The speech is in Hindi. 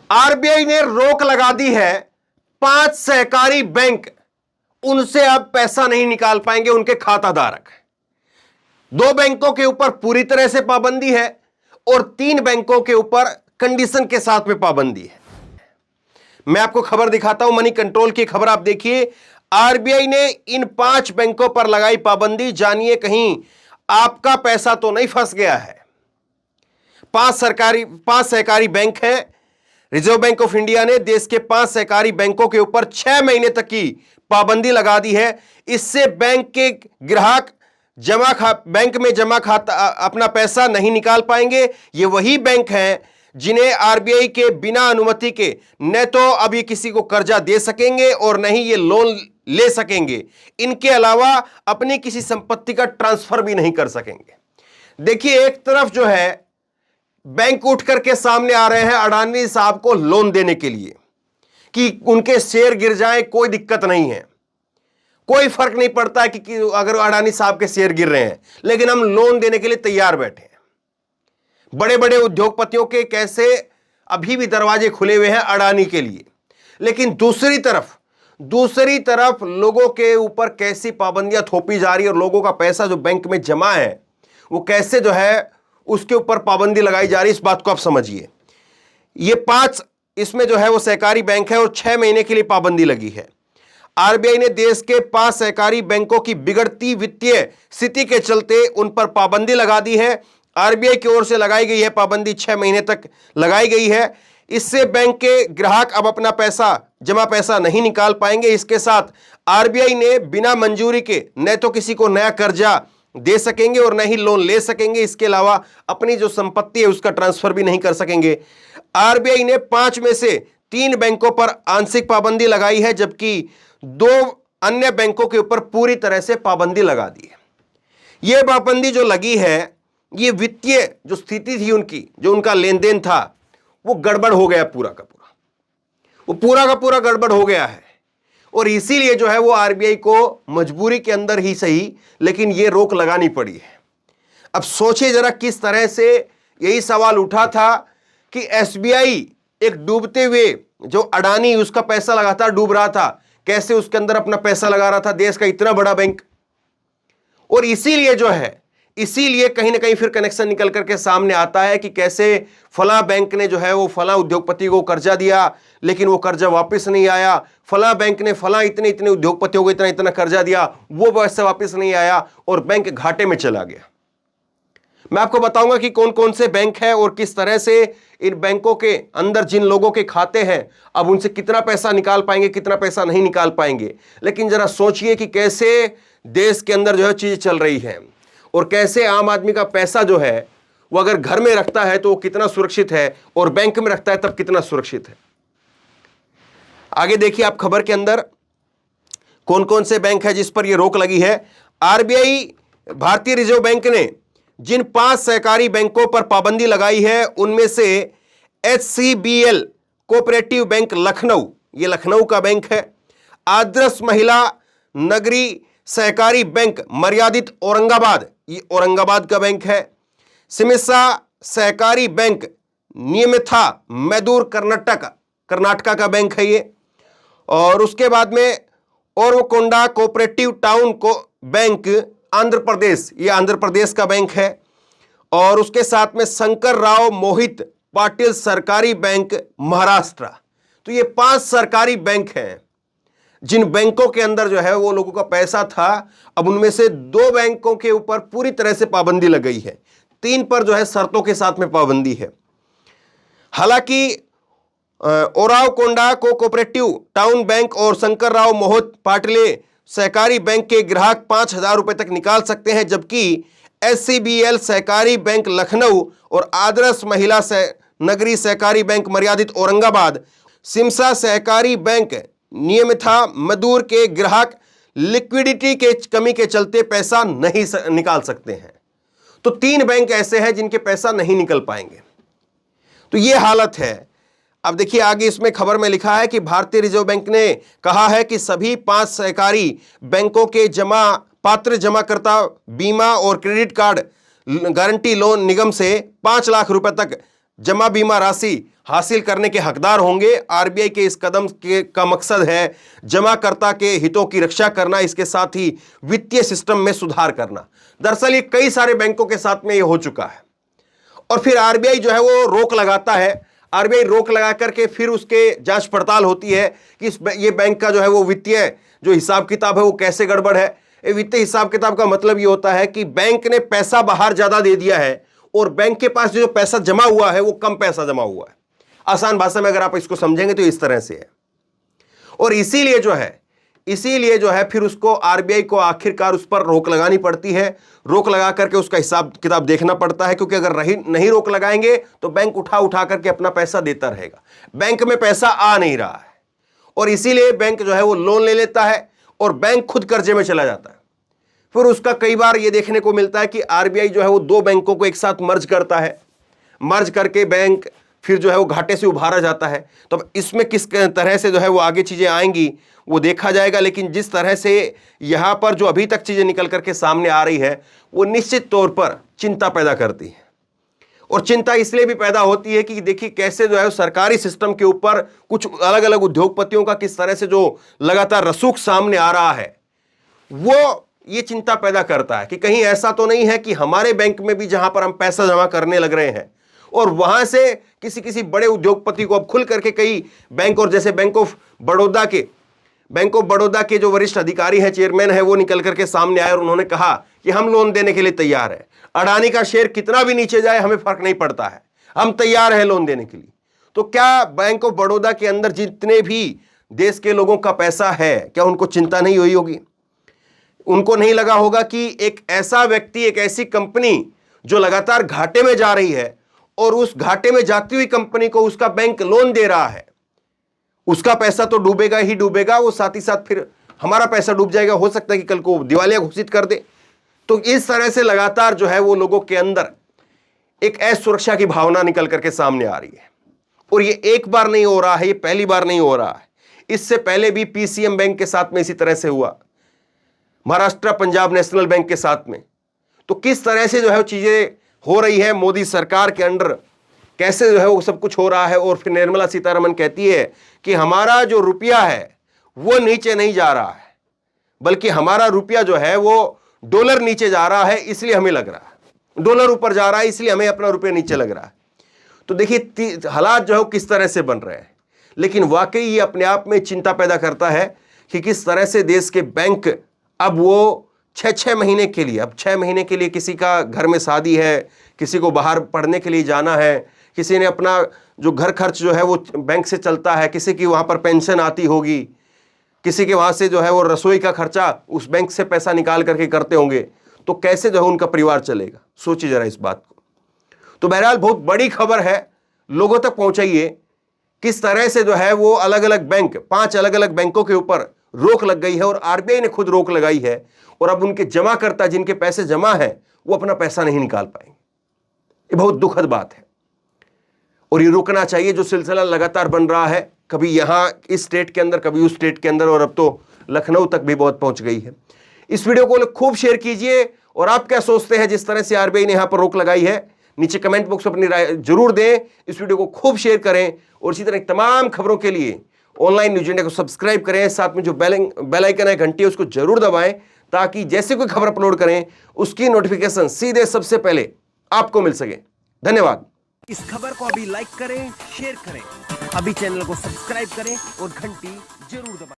आरबीआई ने रोक लगा दी है 5 सहकारी बैंक, उनसे अब पैसा नहीं निकाल पाएंगे उनके खाताधारक। 2 बैंकों के ऊपर पूरी तरह से पाबंदी है और 3 बैंकों के ऊपर कंडीशन के साथ में पाबंदी है। मैं आपको खबर दिखाता हूं, मनी कंट्रोल की खबर आप देखिए। आरबीआई ने इन 5 बैंकों पर लगाई पाबंदी। जानिए कहीं आपका पैसा तो नहीं फंस गया है। 5 सहकारी बैंक हैं। रिजर्व बैंक ऑफ इंडिया ने देश के 5 सहकारी बैंकों के ऊपर 6 महीने तक की पाबंदी लगा दी है। इससे बैंक के ग्राहक बैंक में जमा खाता अपना पैसा नहीं निकाल पाएंगे। ये वही बैंक हैं जिन्हें आरबीआई के बिना अनुमति के न तो अभी किसी को कर्जा दे सकेंगे और न ही ये लोन ले सकेंगे। इनके अलावा अपनी किसी संपत्ति का ट्रांसफर भी नहीं कर सकेंगे। देखिए, एक तरफ जो है बैंक उठ करके सामने आ रहे हैं अडानी साहब को लोन देने के लिए कि उनके शेयर गिर जाए कोई दिक्कत नहीं है, कोई फर्क नहीं पड़ता है कि अगर अडानी साहब के शेयर गिर रहे हैं, लेकिन हम लोन देने के लिए तैयार बैठे हैं। बड़े बड़े उद्योगपतियों के कैसे अभी भी दरवाजे खुले हुए हैं अडानी के लिए, लेकिन दूसरी तरफ लोगों के ऊपर कैसी पाबंदियां थोपी जा रही है और लोगों का पैसा जो बैंक में जमा है वो कैसे जो है उसके ऊपर पाबंदी लगाई जा रही है। इस बात को आप समझिए। ये 5 इसमें जो है वो सहकारी बैंक है और 6 महीने के लिए पाबंदी लगी है। आरबीआई ने देश के 5 सहकारी बैंकों की बिगड़ती वित्तीय स्थिति के चलते उन पर पाबंदी लगा दी है। आरबीआई की ओर से लगाई गई है पाबंदी 6 महीने तक लगाई गई है। इससे बैंक के ग्राहक अब अपना जमा पैसा नहीं निकाल पाएंगे। इसके साथ आरबीआई ने बिना मंजूरी के न तो किसी को नया कर्जा दे सकेंगे और न ही लोन ले सकेंगे। इसके अलावा अपनी जो संपत्ति है उसका ट्रांसफर भी नहीं कर सकेंगे। आरबीआई ने 5 में से 3 बैंकों पर आंशिक पाबंदी लगाई है, जबकि 2 अन्य बैंकों के ऊपर पूरी तरह से पाबंदी लगा दी है। यह पाबंदी जो लगी है, ये वित्तीय जो स्थिति थी उनकी, जो उनका लेन देन था, वो गड़बड़ हो गया पूरा का पूरा गड़बड़ हो गया है। और इसीलिए जो है वो आरबीआई को मजबूरी के अंदर ही सही, लेकिन ये रोक लगानी पड़ी है। अब सोचिए जरा, किस तरह से यही सवाल उठा था कि एसबीआई एक डूबते हुए, जो अडानी उसका पैसा लगातार डूब रहा था, कैसे उसके अंदर अपना पैसा लगा रहा था, देश का इतना बड़ा बैंक। और इसीलिए कहीं ना कहीं फिर कनेक्शन निकल करके सामने आता है कि कैसे फला बैंक ने जो है वो फला उद्योगपति को कर्जा दिया, लेकिन वो कर्जा वापस नहीं आया। फला बैंक ने फला इतने उद्योगपतियों को इतना कर्जा दिया, वो पैसा वापस नहीं आया और बैंक घाटे में चला गया। मैं आपको बताऊंगा कि कौन कौन से बैंक है और किस तरह से इन बैंकों के अंदर जिन लोगों के खाते हैं अब उनसे कितना पैसा निकाल पाएंगे, कितना पैसा नहीं निकाल पाएंगे। लेकिन जरा सोचिए कि कैसे देश के अंदर जो है चीज चल रही है और कैसे आम आदमी का पैसा जो है वो अगर घर में रखता है तो वो कितना सुरक्षित है और बैंक में रखता है तब कितना सुरक्षित है। आगे देखिए आप खबर के अंदर कौन कौन से बैंक है जिस पर यह रोक लगी है। आरबीआई, भारतीय रिजर्व बैंक ने जिन 5 सहकारी बैंकों पर पाबंदी लगाई है उनमें से एचसीबीएल कोऑपरेटिव बैंक लखनऊ, ये लखनऊ का बैंक है। आदर्श महिला नगरी सहकारी बैंक मर्यादित औरंगाबाद, ये औरंगाबाद का बैंक है। सिमिसा सहकारी बैंक नियमिथा मैदूर कर्नाटका का बैंक है ये। और उसके बाद में ओरवकोंडा कोऑपरेटिव टाउन को बैंक आंध्र प्रदेश, ये आंध्र प्रदेश का बैंक है। और उसके साथ में शंकर राव मोहित पाटिल सरकारी बैंक महाराष्ट्र। तो ये 5 सरकारी बैंक हैं जिन बैंकों के अंदर जो है वो लोगों का पैसा था। अब उनमें से 2 बैंकों के ऊपर पूरी तरह से पाबंदी लग गई है, 3 पर जो है शर्तों के साथ में पाबंदी है। हालांकि ओरावकोंडा को कोऑपरेटिव टाउन बैंक और शंकर राव मोहित पाटिले सहकारी बैंक के ग्राहक 5,000 रुपए तक निकाल सकते हैं, जबकि एचसीबीएल सहकारी बैंक लखनऊ और आदर्श महिला नगरी सहकारी बैंक मर्यादित औरंगाबाद, सिमसा सहकारी बैंक नियमिथा मदूर के ग्राहक लिक्विडिटी के कमी के चलते पैसा नहीं निकाल सकते हैं। तो 3 बैंक ऐसे हैं जिनके पैसा नहीं निकल पाएंगे। तो यह हालत है। अब देखिए आगे इसमें खबर में लिखा है कि भारतीय रिजर्व बैंक ने कहा है कि सभी 5 सहकारी बैंकों के पात्र जमाकर्ता बीमा और क्रेडिट कार्ड गारंटी लोन निगम से 5 लाख रुपए तक जमा बीमा राशि हासिल करने के हकदार होंगे। आरबीआई के इस कदम का मकसद है जमाकर्ता के हितों की रक्षा करना, इसके साथ ही वित्तीय सिस्टम में सुधार करना। दरअसल ये कई सारे बैंकों के साथ में ये हो चुका है और फिर आरबीआई जो है वो रोक लगाता है। आरबीआई रोक लगा करके फिर उसके जांच पड़ताल होती है कि ये बैंक का जो है वो वित्तीय जो हिसाब किताब है वो कैसे गड़बड़ है। वित्तीय हिसाब किताब का मतलब ये होता है कि बैंक ने पैसा बाहर ज्यादा दे दिया है और बैंक के पास जो पैसा जमा हुआ है वो कम पैसा जमा हुआ है। आसान भाषा में अगर आप इसको समझेंगे तो इस तरह से है। और इसीलिए जो है फिर उसको आरबीआई को आखिरकार उस पर रोक लगानी पड़ती है। रोक लगा करके उसका हिसाब किताब देखना पड़ता है, क्योंकि अगर नहीं रोक लगाएंगे तो बैंक उठा करके अपना पैसा देता रहेगा। बैंक में पैसा आ नहीं रहा है और इसीलिए बैंक जो है वो लोन ले लेता है और बैंक खुद कर्जे में चला जाता है। फिर उसका कई बार ये देखने को मिलता है कि आरबीआई जो है वो दो बैंकों को एक साथ मर्ज करता है। मर्ज करके बैंक फिर जो है वो घाटे से उभारा जाता है। तो इसमें किस तरह से जो है वो आगे चीजें आएंगी वो देखा जाएगा, लेकिन जिस तरह से यहां पर जो अभी तक चीजें निकल करके सामने आ रही है वो निश्चित तौर पर चिंता पैदा करती है। और चिंता इसलिए भी पैदा होती है कि देखिए कैसे जो है सरकारी सिस्टम के ऊपर कुछ अलग अलग उद्योगपतियों का किस तरह से जो लगातार रसूख सामने आ रहा है, वो ये चिंता पैदा करता है कि कहीं ऐसा तो नहीं है कि हमारे बैंक में भी जहां पर हम पैसा जमा करने लग रहे हैं और वहां से किसी बड़े उद्योगपति को अब खुल करके कई बैंक, और जैसे बैंक ऑफ बड़ौदा के जो वरिष्ठ अधिकारी हैं, चेयरमैन है, वो निकल करके सामने आए और उन्होंने कहा कि हम लोन देने के लिए तैयार है। अडानी का शेयर कितना भी नीचे जाए हमें फर्क नहीं पड़ता है, हम तैयार है लोन देने के लिए। तो क्या बैंक ऑफ बड़ौदा के अंदर जितने भी देश के लोगों का पैसा है, क्या उनको चिंता नहीं हुई होगी? उनको नहीं लगा होगा कि एक ऐसा व्यक्ति, एक ऐसी कंपनी जो लगातार घाटे में जा रही है और उस घाटे में जाती हुई कंपनी को उसका बैंक लोन दे रहा है, उसका पैसा तो डूबेगा ही डूबेगा, वो साथ ही साथ फिर हमारा पैसा डूब जाएगा, हो सकता है कि कल को दिवालिया घोषित कर दे। तो इस तरह से लगातार जो है वो लोगों के अंदर एक असुरक्षा की भावना निकल करके सामने आ रही है। और ये एक बार नहीं हो रहा है, ये पहली बार नहीं हो रहा है। इससे पहले भी पीसीएम बैंक के साथ में इसी तरह से हुआ, महाराष्ट्र पंजाब नेशनल बैंक के साथ में। तो किस तरह से जो है वो चीजें हो रही है मोदी सरकार के अंडर, कैसे जो है वो सब कुछ हो रहा है। और फिर निर्मला सीतारमण कहती है कि हमारा जो रुपया है वो नीचे नहीं जा रहा है, बल्कि हमारा रुपया जो है वो डॉलर नीचे जा रहा है, इसलिए हमें लग रहा है, डॉलर ऊपर जा रहा है इसलिए हमें अपना रुपया नीचे लग रहा है। तो देखिए हालात जो है किस तरह से बन रहे हैं। लेकिन वाकई ये अपने आप में चिंता पैदा करता है कि किस तरह से देश के बैंक अब वो 6 महीने के लिए, अब 6 महीने के लिए किसी का घर में शादी है, किसी को बाहर पढ़ने के लिए जाना है, किसी ने अपना जो घर खर्च जो है वो बैंक से चलता है, किसी की वहाँ पर पेंशन आती होगी, किसी के वहाँ से जो है वो रसोई का खर्चा उस बैंक से पैसा निकाल करके करते होंगे, तो कैसे जो है उनका परिवार चलेगा? सोचिए जरा इस बात को। तो बहरहाल बहुत बड़ी खबर है, लोगों तक पहुंचाइए किस तरह से जो है वो अलग अलग बैंक, 5 अलग अलग बैंकों के ऊपर रोक लग गई है और आरबीआई ने खुद रोक लगाई है। और अब उनके जमाकर्ता जिनके पैसे जमा है वो अपना पैसा नहीं निकाल पाएंगे। ये बहुत दुखद बात है और ये रुकना चाहिए। जो सिलसिला लगातार बन रहा है, कभी यहां इस स्टेट के अंदर, कभी उस स्टेट के अंदर, और अब तो लखनऊ तक भी बहुत पहुंच गई है। इस वीडियो को खूब शेयर कीजिए। और आप क्या सोचते हैं जिस तरह से आरबीआई ने यहां पर रोक लगाई है? नीचे कमेंट बॉक्स में अपनी राय जरूर दें। इस वीडियो को खूब शेयर करें और इसी तरह तमाम खबरों के लिए ऑनलाइन न्यूज इंडिया को सब्सक्राइब करें। साथ में जो बेल आइकन है, घंटी है, उसको जरूर दबाएं ताकि जैसे कोई खबर अपलोड करें उसकी नोटिफिकेशन सीधे सबसे पहले आपको मिल सके। धन्यवाद। इस खबर को अभी लाइक करें, शेयर करें, अभी चैनल को सब्सक्राइब करें और घंटी जरूर दबाएं।